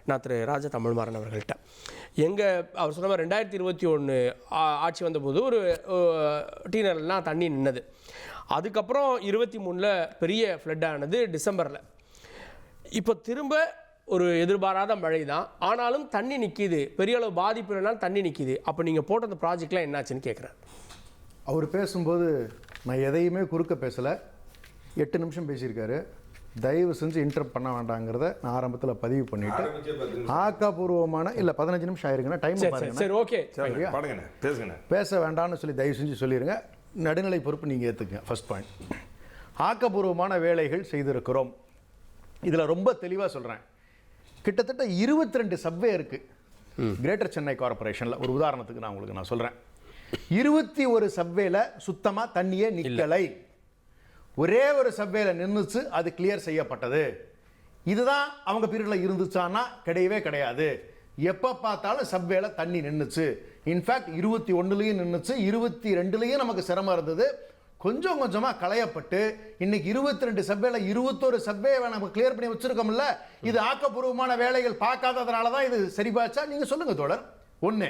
நான் திரு ராஜா தமிழ்மாறன் அவர்கள்ட்ட. அவர் சொன்ன மாதிரி 2021 ஆட்சி வந்தபோது ஒரு டீனர்லாம் தண்ணி நின்னது. அதுக்கப்புறம் 23 பெரிய ஃப்ளட் ஆனது டிசம்பரில். இப்போ திரும்ப ஒரு எதிர்பாராத மழை தான், ஆனாலும் தண்ணி நிற்கிது, பெரிய அளவு பாதிப்பு இல்லைனாலும் தண்ணி நிற்கிது. அப்போ நீங்கள் போட்ட அந்த ப்ராஜெக்ட்லாம் என்னாச்சுன்னு கேட்குறாரு. அவர் பேசும்போது நான் எதையுமே குறுக்க பேசலை, 8 நிமிஷம் பேசியிருக்காரு. தயவு செஞ்சு இன்டரப்ட் பண்ண வேண்டாங்கிறத நான் ஆரம்பத்தில் பதிவு பண்ணிட்டு ஆக்கப்பூர்வமான இல்லை 15 நிமிஷம் ஆயிருக்குன்னா டைம் பாருங்க. சரி, ஓகே, பேச வேண்டாம்னு சொல்லி தயவு செஞ்சு சொல்லிடுங்க. நடுநிலை பொறுப்பு நீங்கள் ஏற்றுக்குங்க. ஃபர்ஸ்ட் பாயிண்ட், ஆக்கப்பூர்வமான வேலைகள் செய்திருக்கிறோம். இதில் ரொம்ப தெளிவாக சொல்கிறேன், கிட்டத்தட்ட 22 சப்வே இருக்குது கிரேட்டர் சென்னை கார்பரேஷனில். ஒரு உதாரணத்துக்கு நான் உங்களுக்கு சொல்கிறேன், 21 சப்வேல சுத்தமாக தண்ணியே நிற்கலை. ஒரே ஒரு சப்வேல நின்றுச்சு, அது கிளியர் செய்யப்பட்டது. இதுதான் அவங்க பீரியடில் இருந்துச்சான்னா கிடையவே கிடையாது. எப்போ பார்த்தாலும் சப்வேல தண்ணி நின்றுச்சு. இன்ஃபேக்ட் 21லையும் நின்றுச்சு, 22லையும் நமக்கு சிரமம் இருந்தது. கொஞ்சம் கொஞ்சமாக களையப்பட்டு இன்னைக்கு 22 சப்வேல 21 சப்வேவை நம்ம கிளியர் பண்ணி வச்சிருக்கோம்ல. இது ஆக்கப்பூர்வமான வேலைகள் பார்க்காததுனால தான் இது சரிபாச்சா? நீங்கள் சொல்லுங்கள் தோழர். ஒன்று.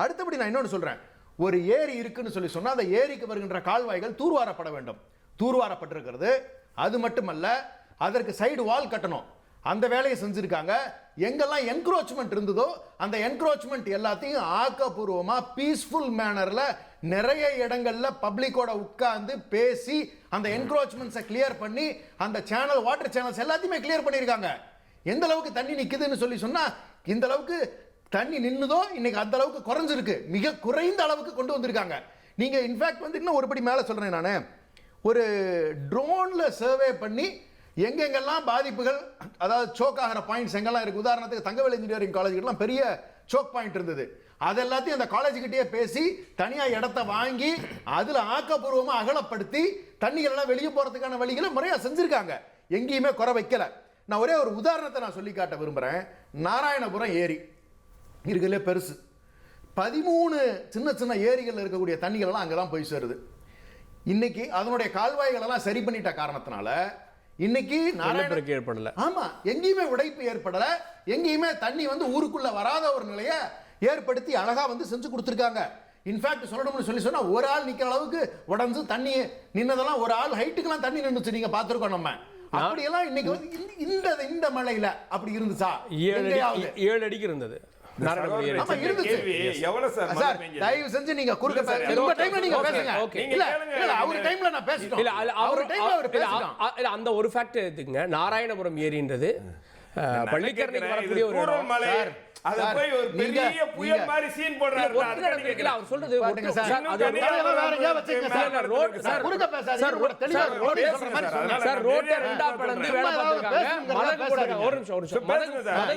அடுத்தபடி நான் இன்னொன்று சொல்கிறேன், ஒரு ஏரி இருக்குன்னு சொன்னால் அந்த ஏரிக்கு வருகின்ற கால்வாய்கள் தூர்வாரப்பட வேண்டும். தூர்வாரப்பட்டிருக்கிறது. அது மட்டுமல்ல, அதற்கு சைடு வால் கட்டணும். அந்த வேலையை செஞ்சுருக்காங்க. எங்கெல்லாம் என்க்ரோச்மெண்ட் இருந்ததோ அந்த என்க்ரோச்மெண்ட் எல்லாத்தையும் ஆக்கப்பூர்வமாக பீஸ்ஃபுல் மேனரில் நிறைய இடங்கள்ல பப்ளிக்கோட உட்கார்ந்து பேசி அந்த என்க்ரோச்மெண்ட்ஸை கிளியர் பண்ணி அந்த சேனல், வாட்டர் சேனல்ஸ் எல்லாத்தையுமே கிளியர் பண்ணியிருக்காங்க. எந்த அளவுக்கு தண்ணி நிற்குதுன்னு சொன்னால் இந்த அளவுக்கு தண்ணி நின்னுதோ இன்னைக்கு அந்த அளவுக்கு குறைஞ்சிருக்கு. மிக குறைந்த அளவுக்கு கொண்டு வந்திருக்காங்க. நீங்கள் இன்ஃபேக்ட் இன்னும் ஒருபடி மேலே சொல்கிறேன், நான் ஒரு ட்ரோனில் சர்வே பண்ணி எங்கெங்கெல்லாம் பாதிப்புகள், அதாவது சோக் ஆகிற பாயிண்ட்ஸ் எங்கெல்லாம் இருக்குது. உதாரணத்துக்கு தங்கவேல் இன்ஜினியரிங் காலேஜ்லாம் பெரிய சோக் பாயிண்ட் இருந்தது. அது எல்லாத்தையும் அந்த காலேஜுக்கிட்டே பேசி தனியாக இடத்த வாங்கி அதில் ஆக்கப்பூர்வமாக அகலப்படுத்தி தண்ணிகளெல்லாம் வெளியே போகிறதுக்கான வழிகளை முறையாக செஞ்சுருக்காங்க. எங்கேயுமே குறை வைக்கலை. நான் ஒரே ஒரு உதாரணத்தை நான் சொல்லி காட்ட விரும்புகிறேன். நாராயணபுரம் ஏரி இருக்குல்ல, பெருசு. 13 சின்ன சின்ன ஏரிகளில் இருக்கக்கூடிய தண்ணிகளெல்லாம் அங்கே தான் போய் சேருது. இன்னைக்கு அதனுடைய கால்வாய்களெல்லாம் சரி பண்ணிட்ட காரணத்தினால இன்னைக்கு ஏற்படல. ஆமா, எங்கேயுமே உடைப்பு ஏற்படல. எங்கேயுமே தண்ணி ஊருக்குள்ள வராத ஒரு நிலையை ஏற்படுத்தி அழகா செஞ்சு கொடுத்துருக்காங்க. இன்ஃபேக்ட் சொல்லணும்னு சொன்னா ஒரு ஆள் நிக்கிற அளவுக்கு உடஞ்சு தண்ணி நின்னதெல்லாம் ஒரு ஆள் ஹைட்டுக்கெல்லாம் தண்ணி நின்றுச்சு. நீங்க பார்த்துருக்கோம். நம்ம அப்படியெல்லாம் இன்னைக்கு இந்த மழையில அப்படி இருந்துச்சா? 7 அடிக்கு இருந்தது. தயவு செஞ்சு நீங்க குறுக்க அந்த ஒரு ஃபேக்ட் எடுத்துங்க. நாராயணபுரம் ஏரின்றது பள்ளிக்கரணைக்கு வரக்கூடிய ஒரு அத போய் ஒரு பெரிய புயல் மாதிரி சீன் போடுறாரு. அவர் சொல்றது சார் ரோட்ட ரெண்டா பிளந்து வேலை பார்த்திருக்காங்க. மதகு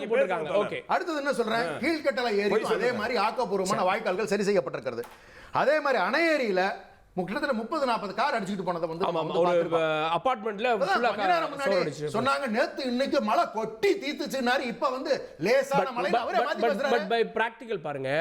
போட்டுருக்காங்க. ஓகே, அடுத்தது என்ன சொல்றேன், கீழ்கட்டளை ஏரி அதே மாதிரி ஆக்கப்பூர்வமான வாய்க்கால்கள் சரி செய்யப்பட்டிருக்கிறது. அதே மாதிரி அணை ஏரியில கிட்டத்தட்ட 30-40 கார் அடிச்சுட்டு போனதை அபார்ட்மெண்ட்ல சொன்னாங்க. நேத்து இன்னைக்கு மழை கொட்டி தீத்துச்சுனாரு. இப்ப லேசான மழை. பை பிராக்டிகல் பாருங்க,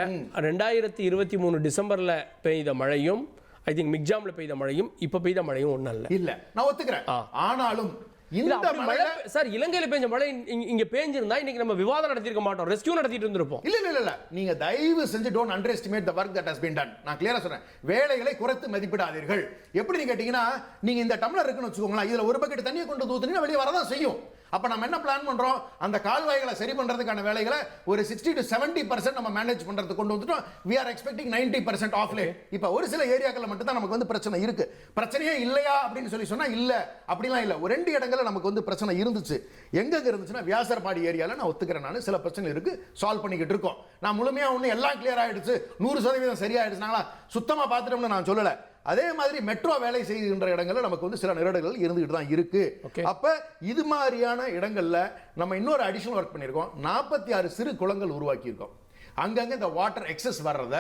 2023 டிசம்பர்ல பெய்த மழையும் ஐ திங்க் மிக்ஜாம்ல பெய்த மழையும் இப்ப பெய்த மழையும் ஒண்ணு இல்ல. நான் ஒத்துக்கிறேன். ஆனாலும் இந்த மழை சார் இலங்கையில பெஞ்ச மழை இங்க பேஞ்சிருந்தா இன்னைக்கு நம்ம விவாதம் நடத்திருக்க மாட்டோம், ரெஸ்கியூ நடத்திட்டு இருந்திருப்போம். இல்ல நீங்க தயவு செஞ்சு don't under estimate the work that has been done. நான் கிளியரா சொல்றேன், வேலைகளை குறைத்து மதிப்பிடாதீர்கள். எப்படி நீங்க கேட்டீங்கன்னா, நீங்க இந்த டம்ளர் இருக்குன்னு வச்சுக்கோங்களேன், இதுல ஒரு பக்கெட் தண்ணியை கொண்டு ஊத்துனீங்கன்னா வெளியே வரதான் செய்யும். அப்ப நம்ம என்ன பிளான் பண்றோம், அந்த கால்வாய்களை சரி பண்றதுக்கான வேலைகளை ஒரு 60 to 70% நம்ம மேனேஜ் பண்றதுக்கு கொண்டு வந்துட்டோம். we are expecting 90% of late. இப்ப ஒரு சில ஏரியாக்கள்ல மட்டும் தான் நமக்கு பிரச்சனை இருக்கு. பிரச்சனையே இல்லையா அப்படின்னு சொன்னா இல்ல, அப்படிலாம் இல்ல. ஒரு 2 இடங்கள்ல நமக்கு பிரச்சனை இருந்துச்சு. எங்க இருந்துச்சுன்னா வியாசர்பாடி ஏரியால நான் ஒத்துக்கிறேன், நான் சில பிரச்சனை இருக்கு, சால்வ் பண்ணிக்கிட்டு இருக்கோம். நான் முழுமையா ஒண்ணு எல்லாம் கிளியர் ஆயிடுச்சு 100% சரியாயிடுச்சுனாங்களா சுத்தமா பார்த்துட்டோம்னு நான் சொல்லல. அதே மாதிரி மெட்ரோ வேலை செய்கின்ற இடங்கள்ல நமக்கு சில நெருடல்கள் இருந்துகிட்டு தான் இருக்கு. அப்ப இது மாதிரியான இடங்கள்ல நம்ம இன்னொரு அடிஷனல் ஒர்க் பண்ணியிருக்கோம். 46 சிறு குளங்கள் உருவாக்கி இருக்கோம். அங்கங்க இந்த வாட்டர் எக்ஸஸ் வர்றத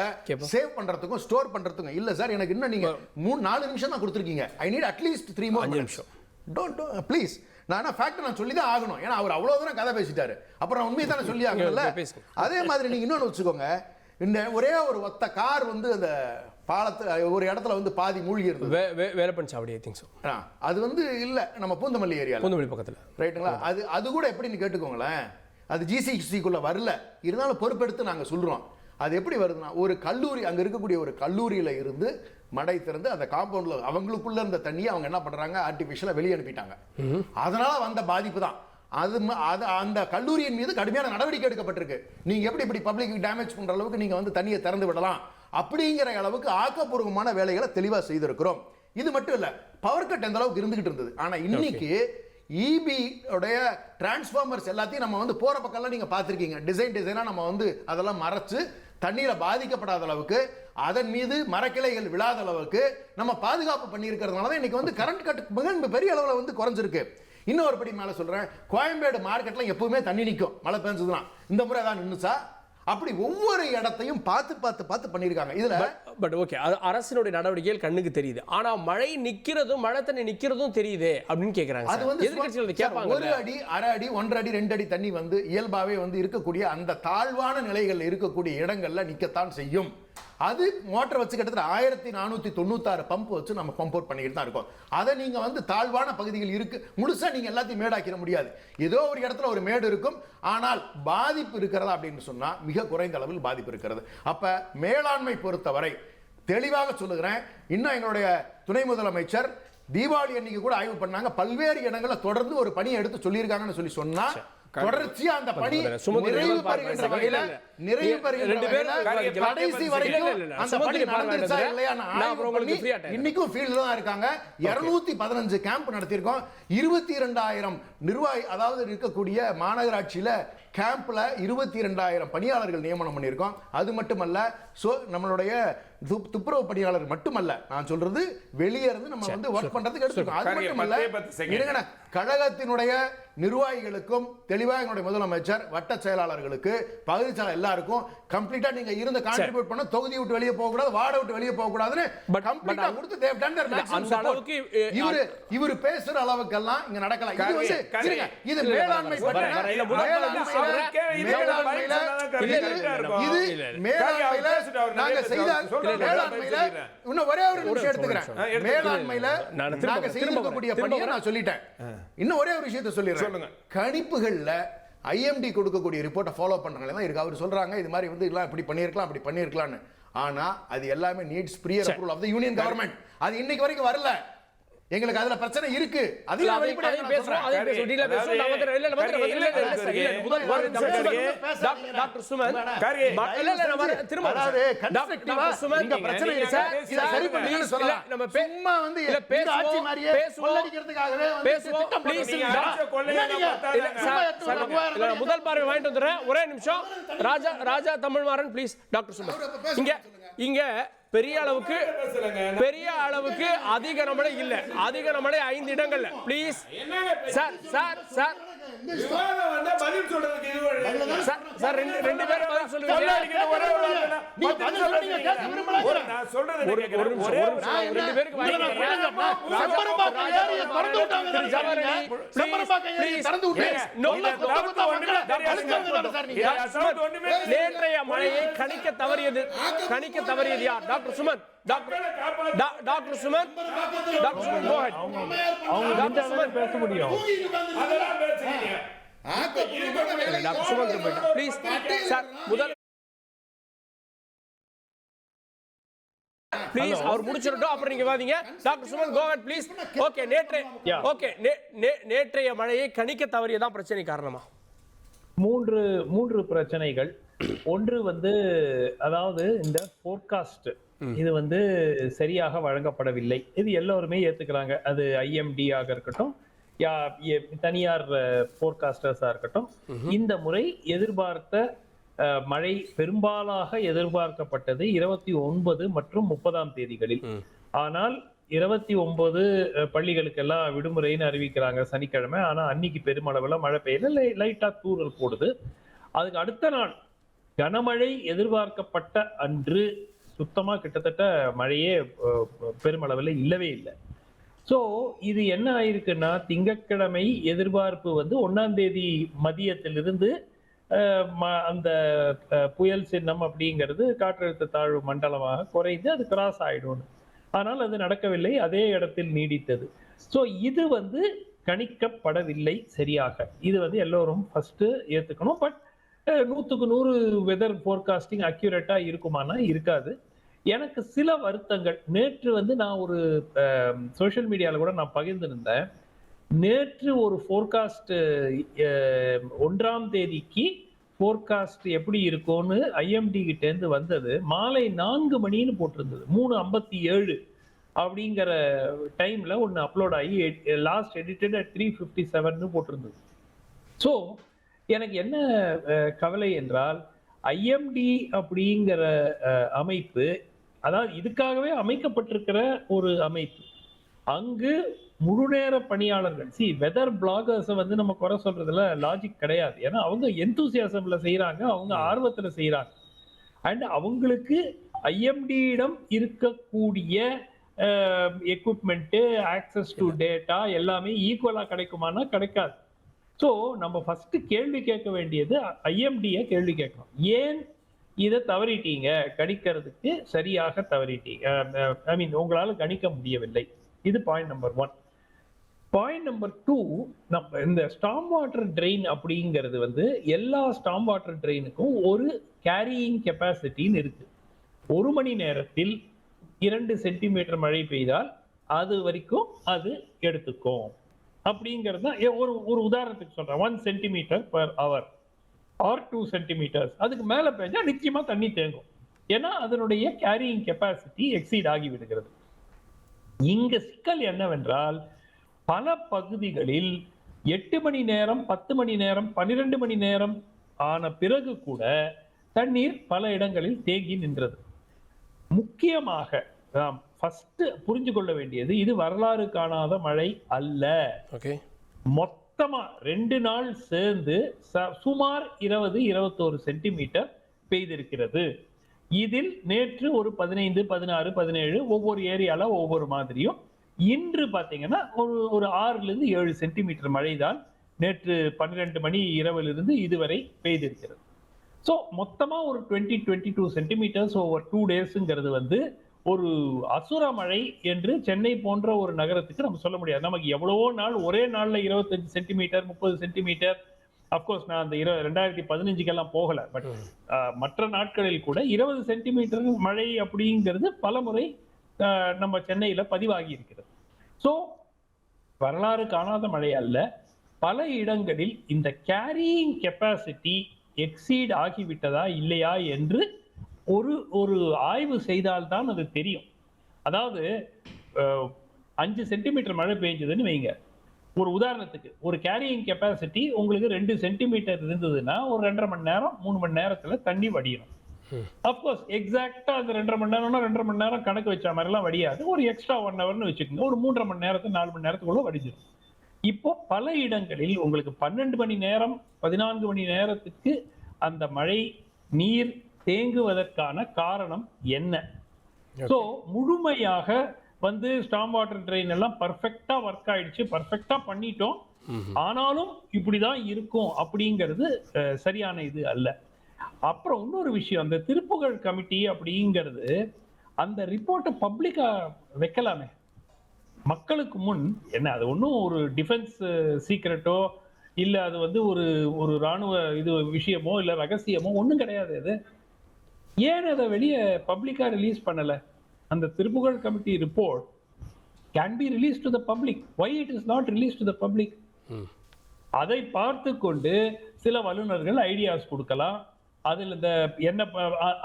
சேவ் பண்றதுக்கும் ஸ்டோர் பண்றதுக்கும். இல்ல சார், எனக்கு இன்னும் நீங்க 3-4 நிமிஷம் தான் கொடுத்துருக்கீங்க. I need at least 3 more minutes. Don't please. நான் ஃபேக்ட் நான் சொல்லி தான் ஆகணும். ஏன்னா அவர் அவ்வளவு தூரம் கதை பேசிட்டாரு. அப்புறம் நான் உண்மையை தானே சொல்லி ஆகணும்ல. அதே மாதிரி நீங்க இன்னொன்னு வச்சுக்கோங்க, இந்த ஒரே ஒரு ஒத்த கார் அந்த பாலத்துல ஒரு இடத்துல பாதி மூழ்கி இருந்தது. வேலப்பன் சாவடி ஐ திங்க் சோ. அது இல்ல நம்ம பூந்தமல்லி ஏரியா, பூந்தமல்லி பக்கத்துல, ரைட்டுங்களா? அது கூட எப்படின்னு கேட்டுக்கோங்களேன். அது ஜிசிசிக்குள்ளே வரல, இருந்தாலும் பொறுப்பெடுத்து நாங்கள் சொல்கிறோம். அது எப்படி வருதுன்னா, ஒரு கல்லூரி, அங்கே இருக்கக்கூடிய ஒரு கல்லூரியில் இருந்து மடை திறந்து அந்த காம்பவுண்டில் அவங்களுக்குள்ள இருந்த தண்ணியை அவங்க என்ன பண்ணுறாங்க, ஆர்டிஃபிஷியலாக வெளியே அனுப்பிட்டாங்க. அதனால் வந்த பாதிப்பு தான் அது. அந்த கல்லூரியின் மீது கடுமையான நடவடிக்கை எடுக்கப்பட்டிருக்கு. நீங்கள் எப்படி இப்படி பப்ளிக் டேமேஜ் பண்ணுற அளவுக்கு நீங்கள் வந்து தண்ணியை திறந்து விடலாம் அப்படிங்கிற அளவுக்கு ஆக்கப்பூர்வமான வேலைகளை தெளிவாக செய்திருக்கிறோம். இது மட்டும் இல்லை, பவர் கட் எந்த அளவுக்கு இருந்துகிட்டு இருந்தது. ஆனால் இன்னைக்கு இபி உடைய டிரான்ஸ்ஃபார்மர்ஸ் எல்லாத்தையும் நம்ம வந்து போற பக்கம்லாம் நீங்க பார்த்துருக்கீங்க, டிசைனா நம்ம வந்து அதெல்லாம் மறைச்சு தண்ணீரை பாதிக்கப்படாத அளவுக்கு, அதன் மீது மரக்கிளைகள் விழாத அளவுக்கு நம்ம பாதுகாப்பு பண்ணியிருக்கிறதுனால தான் இன்னைக்கு வந்து கரண்ட் கட் மிக பெரிய அளவில் வந்து குறைஞ்சிருக்கு. இன்னொரு படி மேலே சொல்றேன், கோயம்பேடு மார்க்கெட்ல எப்பவுமே தண்ணி நிற்கும் மழை பெஞ்சதுன்னா. இந்த முறை தான் நின்றுச்சா? அப்படி ஒவ்வொரு இடத்தையும் பார்த்து பார்த்து பார்த்து பண்ணியிருக்காங்க. இதுல பட் ஓகே, அது அரசினுடைய நடவடிக்கைகள் கண்ணுக்கு தெரியுது. ஆனா மழை நிக்கிறதும் மழை தண்ணி நிக்கிறதும் தெரியுது அப்படின்னு கேக்குறாங்க. அது வந்து எதிர்க்கட்சிகள் கேட்பாங்க, 1 அடி 1/2 அடி 1.5 அடி 2 அடி தண்ணி வந்து இயல்பாவே வந்து இருக்கக்கூடிய அந்த தாழ்வான நிலைகள் இருக்கக்கூடிய இடங்கள்ல நிக்கத்தான் செய்யும். அது மோட்டர் வச்சு கிட்டத்தட்ட 1496 பம்ப் வச்சு நம்ம பம்ப் அவுட் பண்ணிட்டு தான் இருக்கோம். அதை நீங்க வந்து தாழ்வான பகுதிகள் இருக்கு, முழுசா நீங்க எல்லாத்தையும் மேடாக்கிட முடியாது. ஏதோ ஒரு இடத்துல ஒரு மேடு இருக்கும், ஆனால் பாதிப்பு இருக்கிறதா அப்படின்னு சொன்னா மிக குறைந்த அளவில் பாதிப்பு இருக்கிறது. அப்ப மேலாண்மை பொறுத்தவரை தெளிவாக சொல்லுகிறேன், இன்னும் எங்களுடைய துணை முதலமைச்சர் தீபாவளி அன்னைக்கு கூட ஆய்வு பண்ணாங்க, பல்வேறு இடங்களில் தொடர்ந்து ஒரு பணியை எடுத்து சொல்லியிருக்காங்கன்னு சொன்னா தொடர்ச்சியா அந்த பணி நிறைவு பெறுகின்ற வகையில கடைசி வரைக்கும் அந்த பணி நடந்துருச்சா இல்லையா இன்னைக்கும் ஃபீல்ட்ல தான் இருக்காங்க. 215 கேம்ப் நடத்தியிருக்கோம். 22,000 நிர்வாகி, அதாவது இருக்கக்கூடிய மாநகராட்சியில கேம்ப்ல 22,000 பணியாளர்கள் நியமனம் பண்ணியிருக்கோம். அது மட்டுமல்ல, நம்மளுடைய துப்புரவு பணியாளர் மட்டுமல்ல, நான் சொல்றது வெளியே இருந்து நம்ம வந்து ஒர்க் பண்றதுக்கு எடுத்துக்கோம். அது மட்டுமல்ல, கழகத்தினுடைய நிர்வாகிகளுக்கும் தெளிவாக எங்களுடைய முதலமைச்சர், வட்ட செயலாளர்களுக்கு, பகுதி செயலாளர் எல்லாருக்கும் கம்ப்ளீட்டா நீங்க இருந்த கான்ட்ரிபியூட் பண்ண, தொகுதி விட்டு வெளியே போக கூடாது, வார்டு விட்டு வெளியே போக கூடாதுன்னு கம்ப்ளீட்டா கொடுத்து தேவ் டன் தேர் மேக்ஸிமம் சப்போர்ட். இவரு பேசுற அளவுக்கெல்லாம் இங்க நடக்கல. இது வந்து இது மேலாண்மை நாங்க செய்த மேலாண்மையில இன்னும் ஒரே ஒரு நிமிஷம் எடுத்துக்கிறேன். மேலாண்மையில நாங்க செய்திருக்கக்கூடிய பணியை நான் சொல்லிட்டேன். இன்னும் ஒரே ஒரு விஷயத்தை சொல்லிடுறேன். கணிப்புகள்ல ஐஎம்டி கொடுக்கக்கூடிய ரிப்போர்ட்டை ஃபாலோ பண்றாங்க தான் இருக்கு. அவர் சொல்றாங்க இது மாதிரி வந்து இதெல்லாம் இப்படி பண்ணியிருக்கலாம் அப்படி பண்ணியிருக்கலாம்னு. ஆனா அது எல்லாமே needs prior approval of the union government. அது இன்னைக்கு வரைக்கும் வரல. எங்களுக்கு அதுல பிரச்சனை இருக்கு. அதையும் பேசுறோம். டாக்டர் சுமன் திரும்ப இங்க பிரச்சனை இருக்கு, இத சரி பண்ணி சொல்லலாம். நம்ம சும்மா வந்து இந்த ஆட்சி மாதிரியே கொள்ளடிக்கிறதுக்காகவே பேசுவோம். ப்ளீஸ் முதல் பார்வை வாங்கிட்டு வந்துறேன். ஒரே நிமிஷம். ராஜா தமிழ்மாறன் ப்ளீஸ். டாக்டர் சுமன் இங்க பெரிய அளவுக்கு அதிக மழை இல்ல. அதிக மழை 5 இடங்கள்ல. ப்ளீஸ் சார் சார் சார் பதில் சொல்றதுக்கு இது சார் ரெண்டு பேரும் பதில் சொல்லுங்க. நான் சொல்றது ரெண்டு பேருக்கு நேற்றைய மழையை கணிக்க தவறியது யார்? டாக்டர் சுமன். டாக்டர் சுமன் பேச முடியும். ப்ளீஸ் அவர் முடிச்சிரட்டும், அப்புறம் நீங்க வாதீங்க. Doctor Suman go ahead please. Okay, நேற்றைய மழையை கணிக்க தவறியதான் பிரச்சனை காரணமா? மூன்று பிரச்சனைகள். ஒன்று வந்து, அதாவது இந்த போர்காஸ்ட் இது வந்து சரியாக வழங்கப்படவில்லை. இது எல்லோருமே ஏத்துக்கிறாங்க. அது ஐஎம்டி ஆக இருக்கட்டும், தனியார் போர்காஸ்டர்ஸா இருக்கட்டும், இந்த முறை எதிர்பார்த்த மழை பெரும்பாலாக எதிர்பார்க்கப்பட்டது 29 மற்றும் 30ஆம் தேதிகளில். ஆனால் 29 பள்ளிகளுக்கெல்லாம் விடுமுறைன்னு அறிவிக்கிறாங்க சனிக்கிழமை. ஆனா அன்னைக்கு பெருமளவுல மழை பெய்யல, லைட்டா தூறல் போடுது. அதுக்கு அடுத்த நாள் கனமழை எதிர்பார்க்கப்பட்ட அன்று சுத்தமா கிட்டத்தட்ட மழையே பெருமளவுல இல்லவே இல்லை. ஸோ இது என்ன ஆயிருக்குன்னா, திங்கட்கிழமை எதிர்பார்ப்பு வந்து 1ஆம் தேதி மதியத்திலிருந்து அந்த புயல் சின்னம் அப்படிங்கிறது காற்றழுத்த தாழ்வு மண்டலமாக குறைந்து அது கிராஸ் ஆயிடும். ஆனால் அது நடக்கவில்லை, அதே இடத்தில் நீடித்தது. ஸோ இது வந்து கணிக்கப்படவில்லை சரியாக. இது வந்து எல்லோரும் ஃபர்ஸ்ட் ஏத்துக்கணும். பட் 100க்கு 100 வெதர் ஃபோர்காஸ்டிங் அக்யூரேட்டா இருக்குமானா இருக்காது. எனக்கு சில வருத்தங்கள். நேற்று வந்து நான் ஒரு சோஷியல் மீடியால கூட நான் பகிர்ந்திருந்தேன். நேற்று ஒரு ஃபோர்காஸ்ட் 1ஆம் தேதிக்கு ஃபோர்காஸ்ட் எப்படி இருக்கும்னு ஐஎம்டி கிட்ட இருந்து வந்தது. மாலை 4 மணின்னு போட்டிருந்தது. 3:57 அப்படிங்கிற டைம்ல ஒன்று அப்லோட் ஆகி லாஸ்ட் எடிட்டட் at 3:57 போட்டிருந்தது. ஸோ எனக்கு என்ன கவலை என்றால், ஐஎம்டி அப்படிங்கிற அமைப்பு, அதாவது இதுக்காகவே அமைக்கப்பட்டிருக்கிற ஒரு அமைப்பு. அங்கு முழுநேர பணியாளர்கள், வெதர் பிளாகர்ஸை வந்து நம்ம குறை சொல்றதுல லாஜிக் கிடையாது. ஏன்னா அவங்க எந்தூசியாசம்ல செய்யறாங்க, அவங்க ஆர்வத்துல செய்யறாங்க. அண்ட் அவங்களுக்கு ஐஎம்டியிடம் இருக்கக்கூடிய எக்யூப்மெண்ட், ஆக்சஸ் டு டேட்டா எல்லாமே ஈக்குவலா கிடைக்குமானா கிடைக்காது. ஸோ நம்ம ஃபர்ஸ்ட் கேள்வி கேட்க வேண்டியது ஐஎம்டியை கேள்வி கேட்கணும். ஏன் இதை தவறிட்டீங்க, கணிக்கிறதுக்கு சரியாக தவறிட்டீங்க, ஐ மீன் உங்களால கணிக்க முடியவில்லை. இது பாயிண்ட் நம்பர் 1. பாயிண்ட் நம்பர் 2, நம்ம இந்த ஸ்டார்ம் வாட்டர் ட்ரெயின் அப்படிங்கிறது வந்து எல்லா ஸ்டார்ம் வாட்டர் ட்ரெயினுக்கும் ஒரு கேரியிங் கெப்பாசிட்டின்னு இருக்கு. 1 மணி நேரத்தில் 2 சென்டிமீட்டர் மழை பெய்தால் அது வரைக்கும் அது எடுத்துக்கும் அப்படிங்கிறது தான். ஒரு உதாரணத்துக்கு சொல்றேன், 1 centimetre per hour R 2 centimetres அதுக்கு மேல பெஞ்சா நிச்சயமா தண்ணி தேங்கும். ஏன்னா அதனுடைய கேரியிங் கெப்பாசிட்டி எக்ஸீட் ஆகி விடுகிறது. இங்க சிக்கல் என்னவென்றால், பல பகுதிகளில் 8 மணி நேரம், 10 மணி நேரம், 12 மணி நேரம் ஆன பிறகு கூட தண்ணீர் பல இடங்களில் தேங்கி நின்றது. முக்கியமாக நாம் ஃபர்ஸ்ட் புரிஞ்சு கொள்ள வேண்டியது, இது வரலாறு காணாத மழை அல்ல. மொத்தமா 2 நாள் சேர்ந்து சுமார் 20-21 சென்டிமீட்டர் பெய்திருக்கிறது. இதில் நேற்று ஒரு 15, 16, 17 ஒவ்வொரு ஏரியால ஒவ்வொரு மாதிரியும். இன்று பாத்தீங்கன்னா ஒரு 6-7 சென்டிமீட்டர் மழை தான் நேற்று 12 மணி இரவிலிருந்து இதுவரை பெய்திருக்கிறது. ஸோ மொத்தமா ஒரு 20-22 சென்டிமீட்டர்ஸ் ஓவர் 2 டேஸ்ங்கிறது வந்து ஒரு அசுர மழை என்று சென்னை போன்ற ஒரு நகரத்துக்கு நம்ம சொல்ல முடியாது. நமக்கு எவ்வளவோ நாள் ஒரே நாள்ல 25 சென்டிமீட்டர் 30 சென்டிமீட்டர், அப்கோர்ஸ் நான் அந்த 2015 போகல, பட் மற்ற நாட்களில் கூட 20 சென்டிமீட்டர் மழை அப்படிங்கிறது பல முறை நம்ம சென்னையில பதிவாகி இருக்கிறது. ஸோ வரலாறு காணாத மழை அல்ல. பல இடங்களில் இந்த கேரியிங் கெப்பாசிட்டி எக்ஸீட் ஆகிவிட்டதா இல்லையா என்று ஒரு ஆய்வு செய்தால்தான் அது தெரியும். அதாவது 5 சென்டிமீட்டர் மழை பெஞ்சதுன்னு வைங்க, ஒரு உதாரணத்துக்கு ஒரு கேரியிங் கெப்பாசிட்டி உங்களுக்கு 2 சென்டிமீட்டர் இருந்ததுன்னா ஒரு 2.5 மணி நேரம் 3 மணி நேரத்துல தண்ணி வடியணும். அப்கோர்ஸ் எக்ஸாக்டா அந்த 2.5 மணி நேரம்னா 2.5 மணி நேரம் கணக்கு வச்ச மாதிரிலாம் வடியாது. ஒரு எக்ஸ்ட்ரா 1 ஹவர்னு வச்சுக்கோங்க, ஒரு 3.5 மணி நேரத்துக்கு 4 மணி நேரத்துக்குள்ள வடிஞ்சிடும். இப்போ பல இடங்களில் உங்களுக்கு 12 மணி நேரம் 14 மணி நேரத்துக்கு அந்த மழை நீர் தேங்குவதற்கான காரணம் என்ன? சோ முழுமையாக வந்து ஸ்டார்ம் வாட்டர் ட்ரெயின் எல்லாம் பர்ஃபெக்டா ஒர்க் ஆயிடுச்சு, பர்ஃபெக்டா பண்ணிட்டோம், ஆனாலும் இப்படிதான் இருக்கும் அப்படிங்கிறது சரியான இது அல்ல. அப்புறம் இன்னொரு விஷயம், அந்த திருப்புகழ் கமிட்டி அப்படிங்கிறது அந்த ரிப்போர்ட்டை பப்ளிக்கா வைக்கலாமே, மக்களுக்கு முன். என்ன அது ஒன்றும் ஒரு டிஃபென்ஸ் சீக்ரெட்டோ இல்ல அது வந்து ஒரு ராணுவ இது விஷயமோ இல்ல ரகசியமோ ஒன்றும் கிடையாது. அது ஏன் அதை வெளியே பப்ளிக்கா ரிலீஸ் பண்ணல? அந்த Thiruppugazh committee report can be release to the public. Why it is not release to the public? அதை பார்த்து கொண்டு சில வல்லுநர்கள் ஐடியாஸ் கொடுக்கலாம். அதுல இந்த என்ன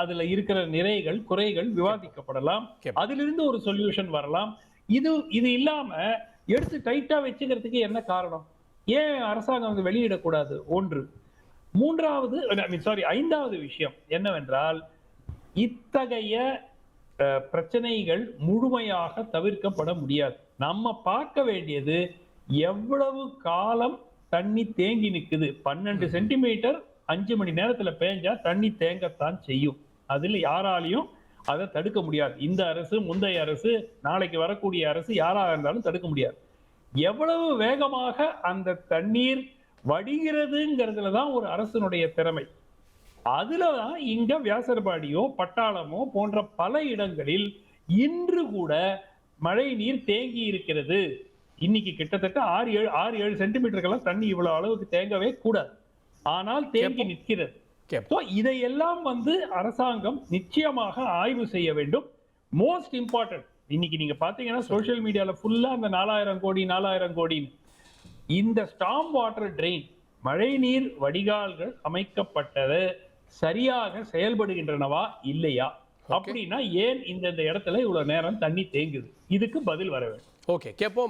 அதுல இருக்கிற நிறைகள் குறைகள் விவாதிக்கப்படலாம், அதிலிருந்து ஒரு சொல்யூஷன் வரலாம். இது இல்லாம எடுத்து டைட்டா வச்சுக்கிறதுக்கு என்ன காரணம்? ஏன் அரசாங்கம் வந்து வெளியிடக்கூடாது? ஒன்று. மூன்றாவது, ஐந்தாவது விஷயம் என்னவென்றால், இத்தகைய பிரச்சனைகள் முழுமையாக தவிர்க்கப்பட முடியாது. நம்ம பார்க்க வேண்டியது எவ்வளவு காலம் தண்ணி தேங்கி நிக்குது. 12 சென்டிமீட்டர் 5 மணி நேரத்துல பேஞ்சா தண்ணி தேங்கத்தான் செய்யும். அதுல யாராலையும் அதை தடுக்க முடியாது. இந்த அரசு, முந்தைய அரசு, நாளைக்கு வரக்கூடிய அரசு, யாராக இருந்தாலும் தடுக்க முடியாது. எவ்வளவு வேகமாக அந்த தண்ணீர் வடிகிறதுங்கிறதுல தான் ஒரு அரசனுடைய திறமை. அதுலதான் இங்க வியாசர்பாடியோ பட்டாளமோ போன்ற பல இடங்களில் இன்று கூட மழை நீர் தேங்கி இருக்கிறது. இன்னைக்கு கிட்டத்தட்ட 6-7 சென்டிமீட்டருக்கெல்லாம் தண்ணி இவ்வளவு அளவுக்கு தேங்கவே கூடாது, ஆனால் தேங்கி நிற்கிறது. கேட்போம். So, இதையெல்லாம் அரசாங்கம் நிச்சயமாக ஆய்வு செய்ய வேண்டும். மோஸ்ட் இம்பார்ட்டன்ட், இன்னைக்கு நீங்க பாத்தீங்கன்னா சோசியல் மீடியால ஃபுல்லா அந்த 4000 கோடி இந்த ஸ்டாம் வாட்டர் ட்ரெயின் மழைநீர் வடிகால்கள் அமைக்கப்பட்டது சரியாக செயல்படுகின்றனவா இல்லையா, அப்படின்னா ஏன் இந்த இடத்துல இவ்வளவு நேரம் தண்ணி தேங்குது, இதுக்கு பதில் வர வேண்டும். ஓகே, கேட்போம்.